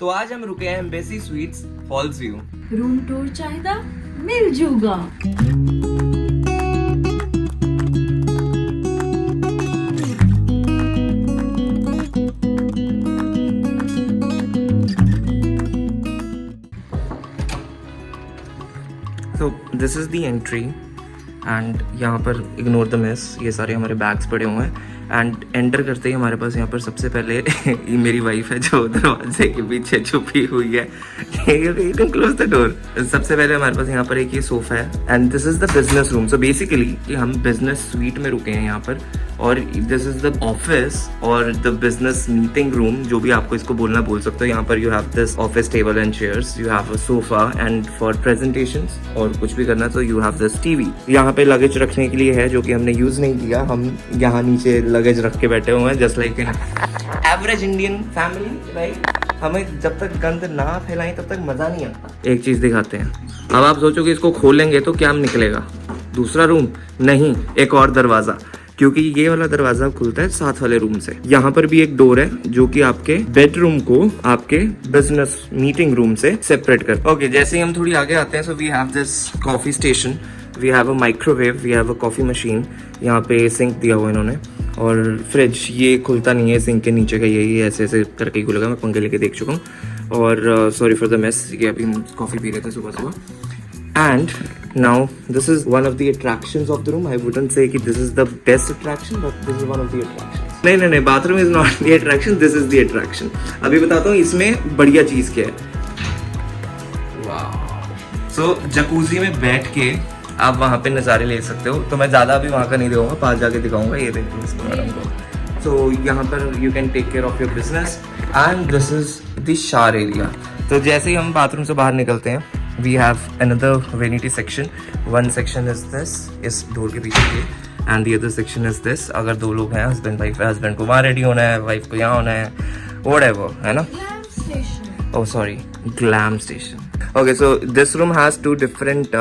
तो आज हम रुके हैं Embassy Suites Falls View. Room tour चाहिदा मिल जूगा। तो this is the entry and यहाँ पर इग्नोर द मिस, ये सारे हमारे बैग्स पड़े हुए हैं। एंड एंटर करते ही हमारे पास यहाँ पर सबसे पहले ये मेरी वाइफ है जो दरवाजे के पीछे छुपी हुई है। You can close the door. सबसे पहले हमारे पास यहाँ पर एक ये सोफा है and this is the business room. So basically हम बिजनेस स्वीट में रुके हैं यहाँ पर, और दिस इज द ऑफिस और द बिजनेस मीटिंग रूम, जो भी आपको इसको बोलना बोल सकते हो। यहाँ पर you have this office table and chairs, you have a sofa and for presentations और कुछ भी करना तो यू हैव दिस टीवी। यहाँ पे लगेज रखने के लिए है जो कि हमने यूज नहीं किया, हम यहाँ नीचे लगेज रख के बैठे हुए हैं just like an average Indian family, right. हमें जब तक गंद ना फैलाएं तब तक मजा नहीं आता। एक चीज दिखाते हैं, अब आप सोचोगे इसको खोलेंगे तो क्या निकलेगा? दूसरा रूम नहीं, एक और दरवाजा, क्योंकि ये वाला दरवाजा खुलता है साथ वाले रूम से। यहाँ पर भी एक डोर है जो कि आपके बेडरूम को आपके बिजनेस मीटिंग रूम से सेपरेट कर। ओके, जैसे ही हम थोड़ी आगे आते हैं, so we have this coffee station, we have a microwave, we have a coffee machine, यहाँ पे सिंक दिया हुआ इन्होंने, और फ्रिज ये खुलता नहीं है, सिंक के नीचे का यही ऐसे ऐसे करके ही खुलेगा। मैं पंखे लेके देख चुका हूँ, और सॉरी फॉर द मेस, ये अभी हम कॉफी पी रहे थे सुबह सुबह। And now this is one of the attractions of the room. I wouldn't say that this is the best attraction, but this is one of the attractions. नहीं, bathroom is not the attraction. This is the attraction. अभी बताता हूँ इसमें बढ़िया चीज क्या है। वाह। So जकूजी में बैठ के आप वहाँ पे नज़ारे ले सकते हो। तो मैं ज़्यादा अभी वहाँ का नहीं दिखाऊंगा, पास जाके दिखाऊंगा। ये देखो इसको मैडम को। So यहाँ पर you can take care of your business and this is the shower area. तो जैसे ही हम बाथरूम से बाहर निकलते हैं, we have another vanity section. One section is this, इस डोर के पीछे ये, and the other section is this. अगर दो लोग हैं, हस्बैंड वाइफ है, हस्बैंड को वहाँ रेडी होना है, वाइफ को यहाँ होना है, whatever, है ना? Oh sorry, glam station. Okay, so this room has two different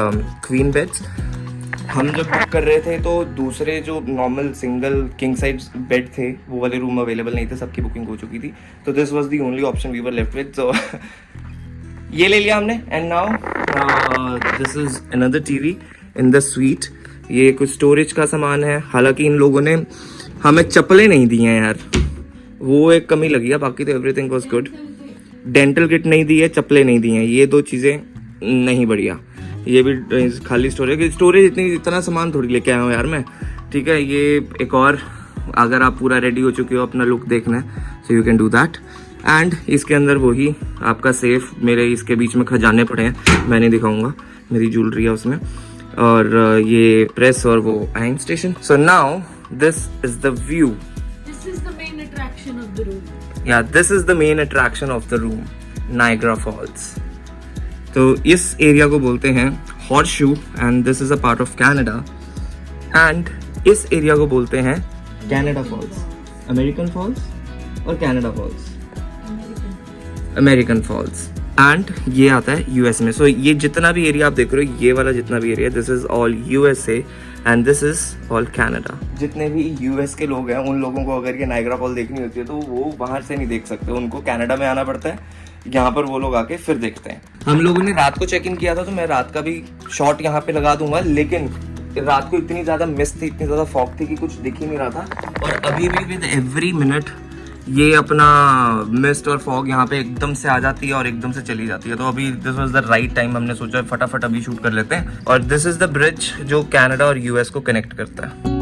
queen beds. हम जब बुक कर रहे थे तो दूसरे जो normal single king size bed थे वो वाले रूम अवेलेबल नहीं थे, सबकी बुकिंग हो चुकी थी। तो this was the only option we were left with, so ये ले लिया हमने। And now this is another TV in the suite. ये कुछ स्टोरेज का सामान है, हालांकि इन लोगों ने हमें चप्पलें नहीं दी हैं यार, वो एक कमी लगी है, बाकी तो everything was good. Dental kit नहीं दी है, चप्पलें नहीं दी हैं, ये दो चीज़ें नहीं बढ़िया। ये भी खाली स्टोरेज इतना सामान थोड़ी लेके आया हूँ यार मैं, ठीक है। ये एक और, अगर आप पूरा रेडी हो चुके हो अपना लुक देखना है, so you can do that. And इसके अंदर वही आपका सेफ, मेरे इसके बीच में खजाने पड़े हैं, मैं नहीं दिखाऊंगा, मेरी ज्वेलरी है उसमें, और ये प्रेस और वो iron station. So now this is the view. This is the main attraction of the room. या this is the main attraction of the room, Niagara Falls. तो इस एरिया को बोलते हैं horseshoe and this is a part of Canada. And इस area को बोलते हैं कनाडा फॉल्स, अमेरिकन फॉल्स और Canada Falls, American Falls. And ये आता है यूएस में। सो ये जितना भी एरिया आप देख रहे हो, ये वाला जितना भी area, this is all USA and this is all Canada. जितने भी यूएस के लोग हैं, उन लोगों को अगर ये नायग्रा फॉल देखनी होती है तो वो बाहर से नहीं देख सकते, उनको कनाडा में आना पड़ता है, यहाँ पर वो लोग आके फिर देखते हैं। हम लोगों ने रात को चेक इन किया था, तो मैं रात का भी शॉट यहाँ पे लगा दूंगा, लेकिन रात को इतनी ज्यादा मिस्ट थी, इतनी ज्यादा फॉग थी कि कुछ दिख ही नहीं रहा था। और अभी भी विद एवरी मिनट ये अपना मिस्ट और फॉग यहाँ पे एकदम से आ जाती है और एकदम से चली जाती है। तो अभी this was the right time, हमने सोचा फटाफट अभी शूट कर लेते हैं। और दिस इज द ब्रिज जो कनाडा और यूएस को कनेक्ट करता है।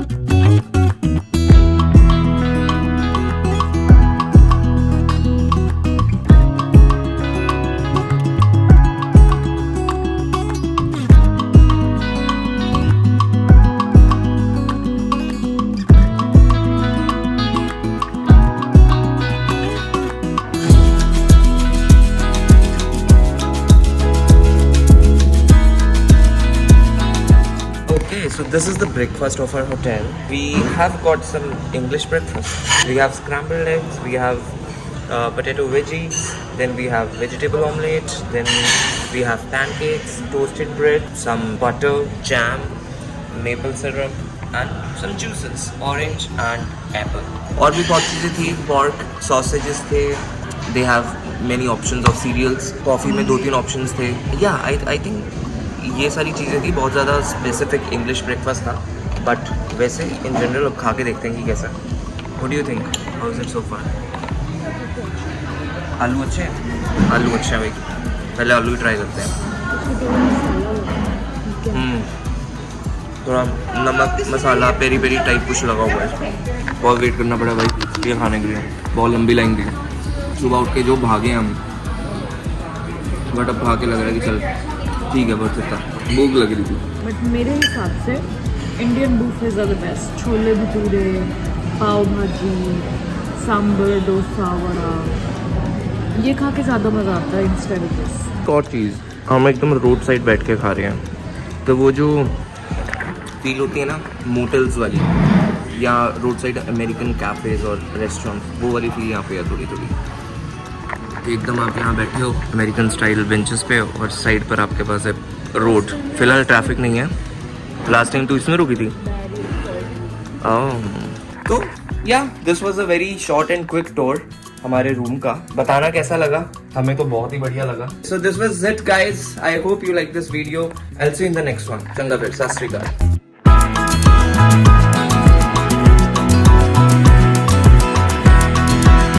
So this is the breakfast of our hotel. We have got some English breakfast. We have scrambled eggs, we have potato veggies, then we have vegetable omelette, then we have pancakes, toasted bread, some butter, jam, maple syrup and some juices, orange and apple. और भी बहुत चीज़ें थी, pork sausages थे, they have many options of cereals. Coffee में 2-3 options थे. या I think ये सारी चीज़ें थी. बहुत ज़्यादा स्पेसिफिक इंग्लिश ब्रेकफास्ट था, बट वैसे इन जनरल अब खा के देखते हैं कि कैसा. What do you think? How is it so far? आलू अच्छे हैं? आलू अच्छे हैं भाई. पहले आलू ही ट्राई करते हैं. थोड़ा नमक मसाला पेरी पेरी टाइप कुछ लगा हुआ है इसमें. बहुत वेट करना पड़ा भाई ये खाने के लिए. बहुत लंबी लाइन थी. सुबह उठ के जो भागे हम, बट अब खा के लग रहा है कि चल ठीक है. बहुत था, भूख लग रही थी. बट मेरे हिसाब से Indian buffets are the best. Chole bhature, pav bhaji, sambar, dosa, vada, ये खा के ज़्यादा मज़ा आता है इंस्टेड ऑफ दिस. एक और चीज़, हम एकदम रोड साइड बैठ के खा रहे हैं, तो वो जो फील होती है ना मोटल्स वाली, या रोड साइड अमेरिकन कैफ़ेज़ और रेस्टोरेंट, वो वाली फील यहाँ पे है थोड़ी थोड़ी. तो एकदम आप यहाँ बैठे हो अमेरिकन स्टाइल बेंचेस पे, और साइड पर आपके पास है रोड. फिलहाल ट्रैफिक नहीं है. लास्ट टाइम तो इसमें रुकी थी. तो या this was a very short and quick tour हमारे रूम का. बताना कैसा लगा. हमें तो बहुत ही बढ़िया लगा. So this was it guys. I hope you like this video. I will see you in the next one. चंगा फिर. सत श्री अकाल.